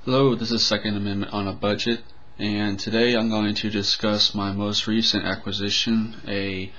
Hello, this is Second Amendment on a Budget, and today I'm going to discuss my most recent acquisition, a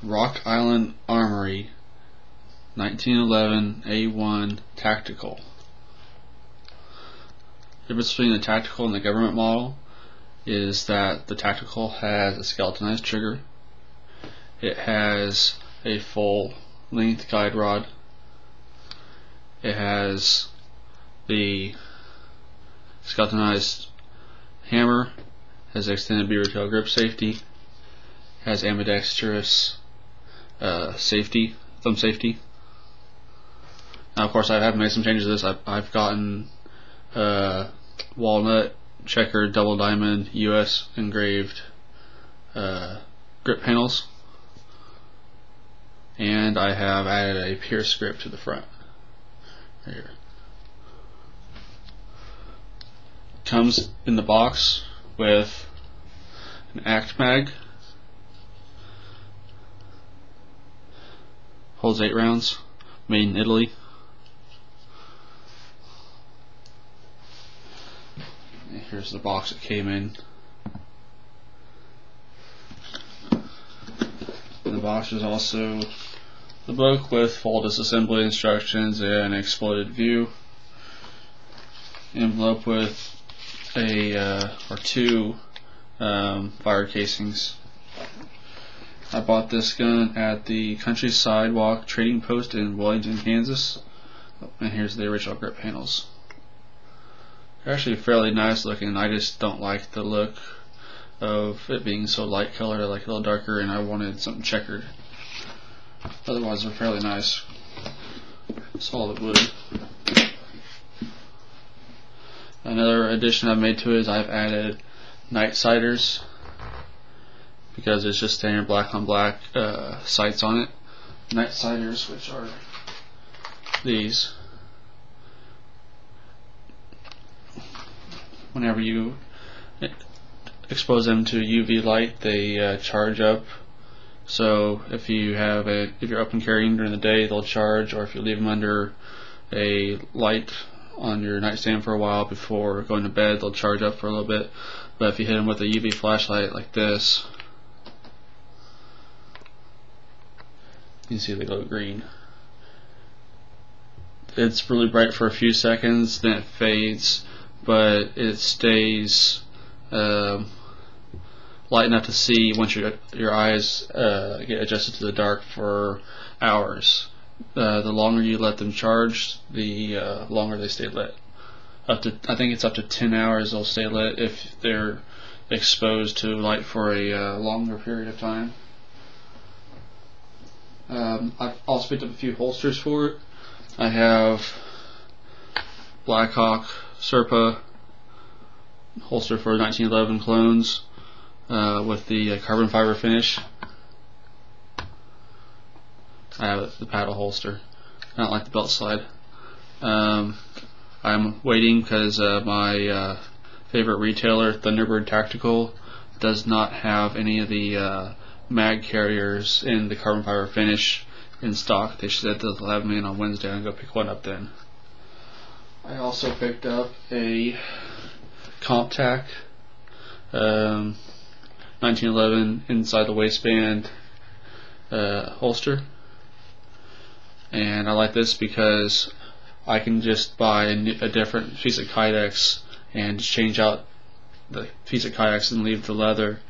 Rock Island Armory 1911A1 Tactical. The difference between the tactical and the government model is that the tactical has a skeletonized trigger, it has a full length guide rod, it has the skeletonized hammer, has extended beaver tail grip safety, has ambidextrous thumb safety. Now, of course, I have made some changes to this. I've gotten walnut, checkered, double diamond, US engraved grip panels, and I have added a pierce grip to the front. Right here. Comes in the box with an ACT mag, holds 8 rounds, made in Italy. And here's the box it came in. In the box is also the book with full disassembly instructions and exploded view. Envelope with two fire casings. I bought this gun at the Country Sidewalk Trading Post in Wellington, Kansas, and here's the original grip panels. They're actually fairly nice looking. I just don't like the look of it being so light colored. I like it a little darker, and I wanted something checkered. Otherwise, they're fairly nice. Solid wood. Another addition I've made to it is I've added night sighters, because it's just standard black on black sights on it. Night sighters, which are these. Whenever you expose them to UV light, they charge up. So if you're up and carrying during the day, they'll charge, or if you leave them under a light on your nightstand for a while before going to bed, they'll charge up for a little bit. But if you hit them with a UV flashlight like this, you can see they go green. It's really bright for a few seconds, then it fades, but it stays light enough to see once your eyes get adjusted to the dark for hours. The longer you let them charge, the longer they stay lit. I think it's up to 10 hours they'll stay lit if they're exposed to light for a longer period of time. I've also picked up a few holsters for it. I have Blackhawk Serpa holster for 1911 clones with the carbon fiber finish. I have the paddle holster. I don't like the belt slide. I'm waiting because my favorite retailer, Thunderbird Tactical, does not have any of the mag carriers in the carbon fiber finish in stock. They said they'll have them in on Wednesday. I'm going to pick one up then. I also picked up a CompTac 1911 inside the waistband holster. And I like this because I can just buy a different piece of Kydex and just change out the piece of Kydex and leave the leather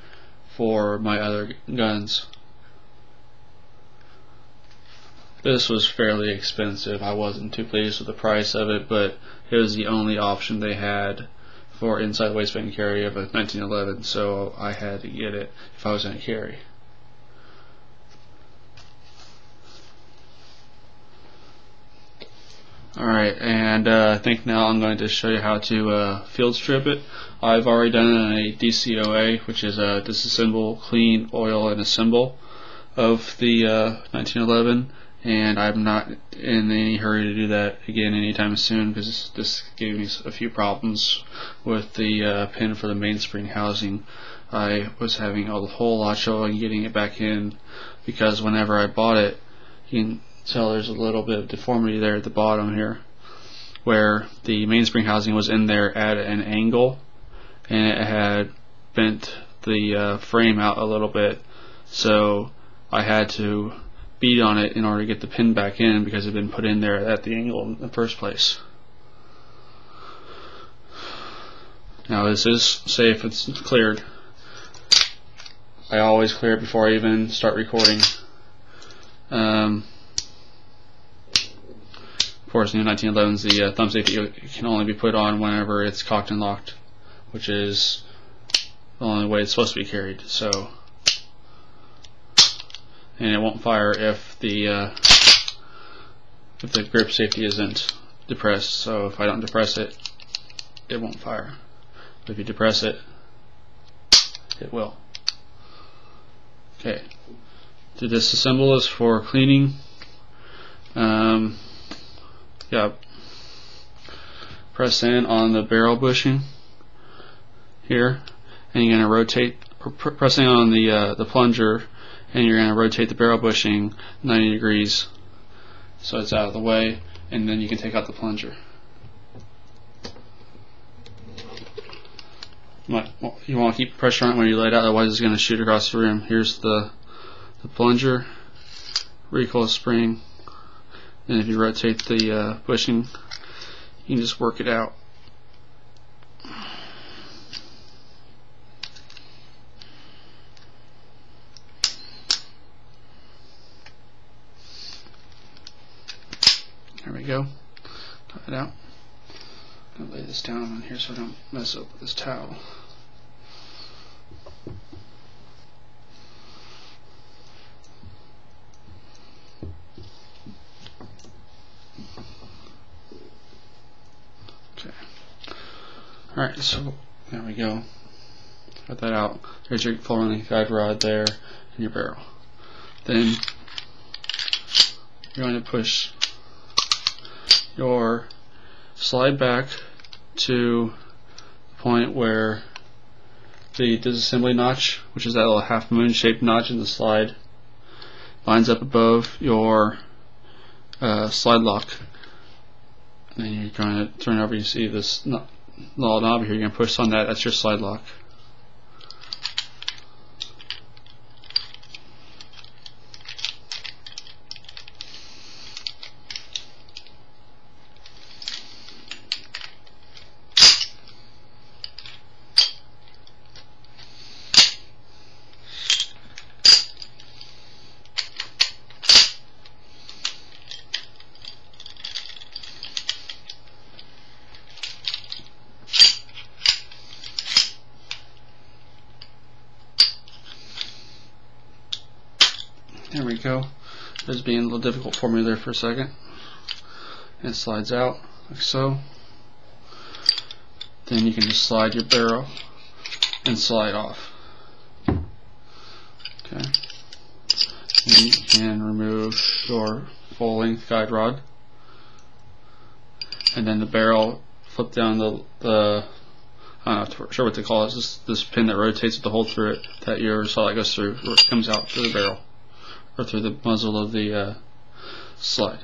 for my other guns. This was fairly expensive. I wasn't too pleased with the price of it, but it was the only option they had for inside waistband carry of a 1911, so I had to get it if I was going to carry. Alright, and I think now I'm going to show you how to field strip it. I've already done it in a DCOA, which is a disassemble, clean, oil, and assemble of the 1911, and I'm not in any hurry to do that again anytime soon, because this gave me a few problems with the pin for the mainspring housing. I was having a whole lot of trouble getting it back in, because whenever I bought it, you can tell there's a little bit of deformity there at the bottom here. where the mainspring housing was in there at an angle, and it had bent the frame out a little bit, so I had to beat on it in order to get the pin back in because it had been put in there at the angle in the first place. Now this is safe, it's cleared. I always clear it before I even start recording. Of course, in the 1911s, the thumb safety can only be put on whenever it's cocked and locked, which is the only way it's supposed to be carried. So, and it won't fire if the grip safety isn't depressed. So if I don't depress it, it won't fire. But if you depress it, it will. Okay. To disassemble is for cleaning. Press in on the barrel bushing here, and you're going to rotate, or pressing on the plunger, and you're going to rotate the barrel bushing 90 degrees so it's out of the way, and then you can take out the plunger. You want to keep pressure on it when you lay it out, otherwise it's going to shoot across the rim. Here's the plunger, recoil spring, and if you rotate the bushing, you can just work it out. There we go. Cut it out. I'm going to lay this down on here so I don't mess up with this towel. Okay. Alright, so there we go. Cut that out. There's your full-length guide rod there and your barrel. Then you're going to push your slide back to the point where the disassembly notch, which is that little half moon shaped notch in the slide, lines up above your slide lock. And then you're going to turn over, you see this little knob here, you're going to push on that, that's your slide lock. There we go. It was being a little difficult for me there for a second. It slides out like so. Then you can just slide your barrel and slide off. Okay. And you can remove your full-length guide rod, and then the barrel, flip down the I'm not sure what they call it. It's this pin that rotates with the hole through it that your slide goes through, where it comes out through the barrel or through the muzzle of the slide.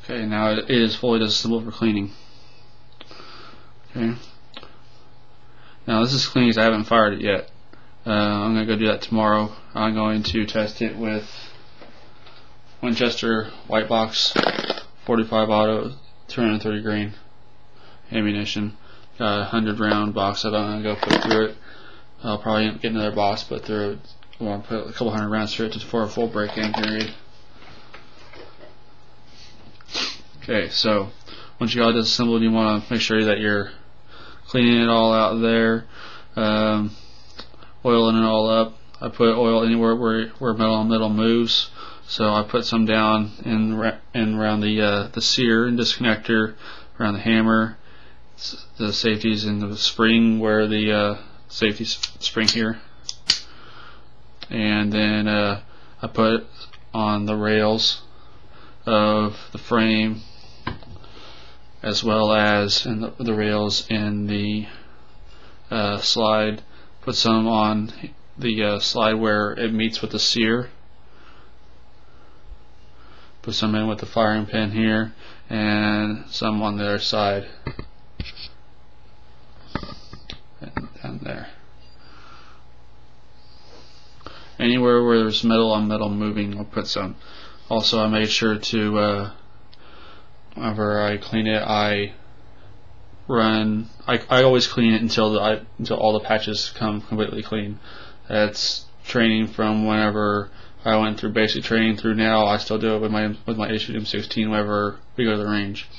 Okay, now it is fully disassembled for cleaning. Okay. Now this is clean because I haven't fired it yet. I'm going to go do that tomorrow. I'm going to test it with Winchester White Box 45 Auto 230 grain ammunition. Got a 100 round box that I'm going to go put through it. I'll probably get another box put through it. I'll put a couple hundred rounds through it for a full break-in period. Okay, so once you got it assembled, you want to make sure that you're cleaning it all out there, oiling it all up. I put oil anywhere where metal on metal moves, so I put some down in around the sear and disconnector, around the hammer, the safeties, and the spring where the safety spring here, and then I put on the rails of the frame, as well as in the rails in the slide. Put some on the slide where it meets with the sear. Put some in with the firing pin here, and some on the other side, and down there. Anywhere where there's metal on metal moving, I'll put some. Also, I made sure to, whenever I clean it, I always clean it until all the patches come completely clean. That's training from whenever I went through basic training through now. I still do it with my issued M16 whenever we go to the range.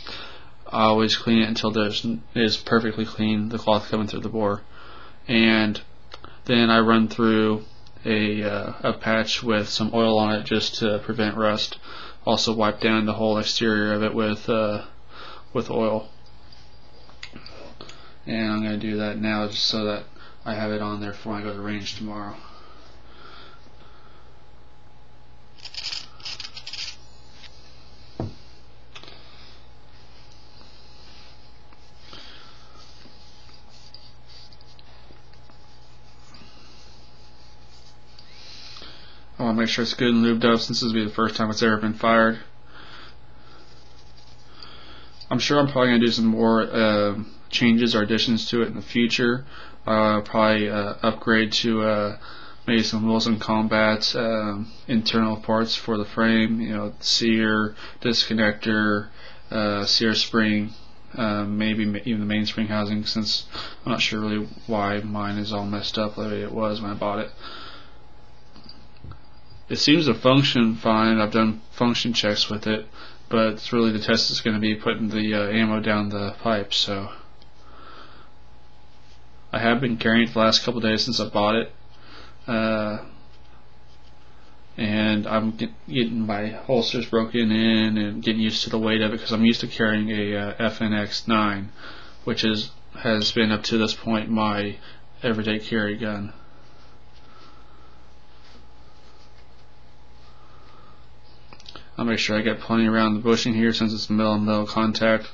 I always clean it until it is perfectly clean, the cloth coming through the bore, and then I run through a patch with some oil on it just to prevent rust. Also wipe down the whole exterior of it with oil. And I'm going to do that now just so that I have it on there for when I go to the range tomorrow. I want to make sure it's good and lubed up since this will be the first time it's ever been fired. I'm sure I'm probably going to do some more changes or additions to it in the future. Probably upgrade to maybe some Wilson Combat internal parts for the frame, you know, sear, disconnector, sear spring, maybe even the mainspring housing, since I'm not sure really why mine is all messed up the way it was when I bought it. It seems to function fine. I've done function checks with it, but it's really the test is going to be putting the ammo down the pipe. So I have been carrying it the last couple of days since I bought it, and I'm getting my holsters broken in and getting used to the weight of it, because I'm used to carrying a FNX9, which has been up to this point my everyday carry gun. I'll make sure I get plenty around the bushing here, since it's metal-on-metal contact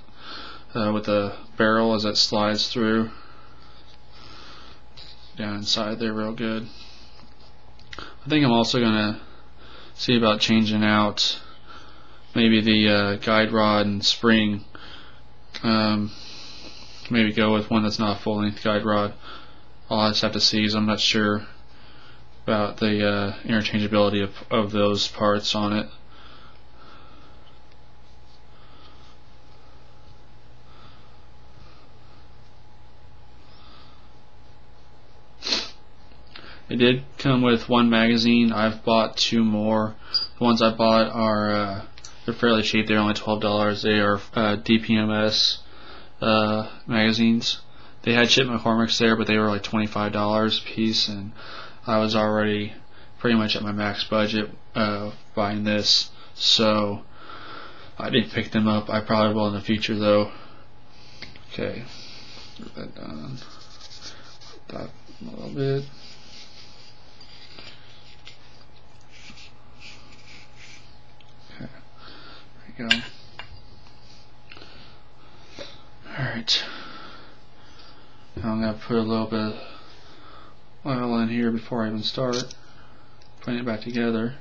with the barrel as it slides through down inside there real good. I think I'm also going to see about changing out maybe the guide rod and spring. Maybe go with one that's not a full-length guide rod. I'll just have to see, as I'm not sure about the interchangeability of those parts on it. It did come with one magazine. I've bought two more. The ones I bought are they're fairly cheap. They're only $12. They are DPMS magazines. They had Chip McCormick's there, but they were like $25 a piece, and I was already pretty much at my max budget buying this, so I didn't pick them up. I probably will in the future though. Okay, get that done. That a little bit. Go. Alright, now I'm going to put a little bit of oil in here before I even start putting it back together.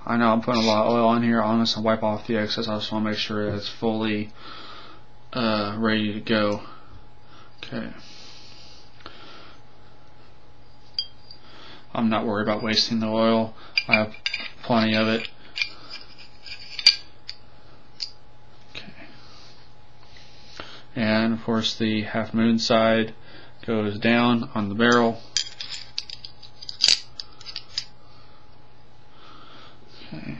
I know I'm putting a lot of oil in here. I'm just going to wipe off the excess. I just want to make sure that it's fully ready to go. Okay. I'm not worried about wasting the oil. I have plenty of it. Okay. And of course the half moon side goes down on the barrel. Okay.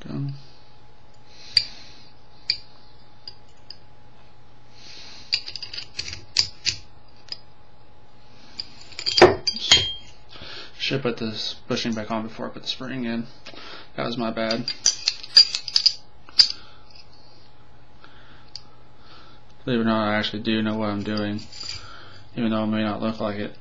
Done. Should put this bushing back on before I put the spring in. That was my bad. Believe it or not, I actually do know what I'm doing, even though it may not look like it.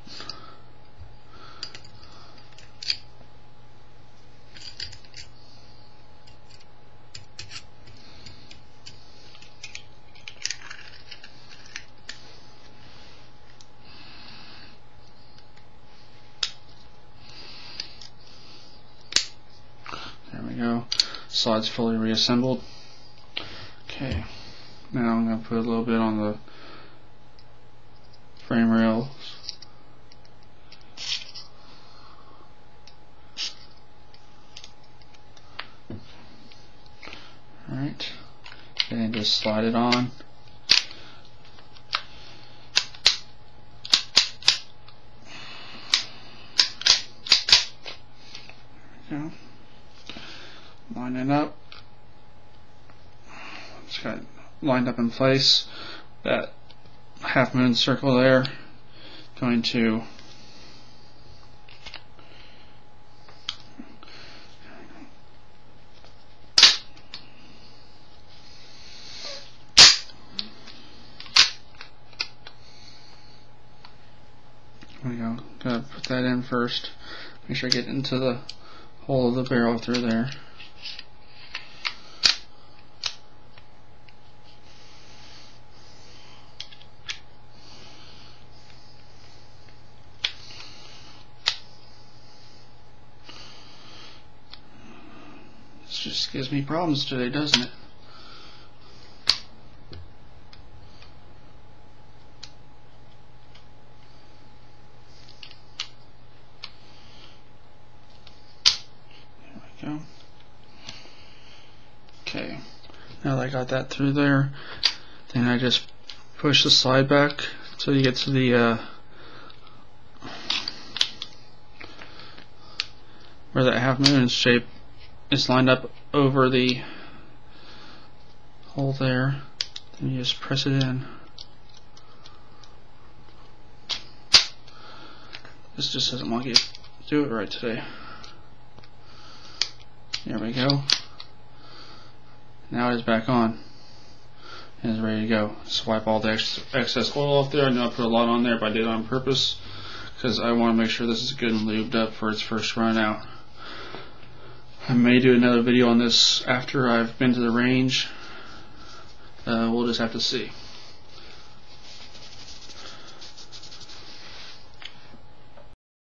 go. Slide's fully reassembled. Okay, now I'm going to put a little bit on the frame rails. Alright, and just slide it on. There we go. Line it up. Just got it lined up in place. That half moon circle there, going to there we go. Gotta put that in first. Make sure I get into the hole of the barrel through there. This just gives me problems today, doesn't it? Go. Okay, now that I got that through there, then I just push the slide back until you get to the where that half moon shape is lined up over the hole there. Then you just press it in. This just doesn't want to do it right today. There we go. Now it is back on and it's ready to go. Just wipe all the excess oil off there. I know I put a lot on there, but I did it on purpose because I want to make sure this is good and lubed up for its first run out. I may do another video on this after I've been to the range. We'll just have to see.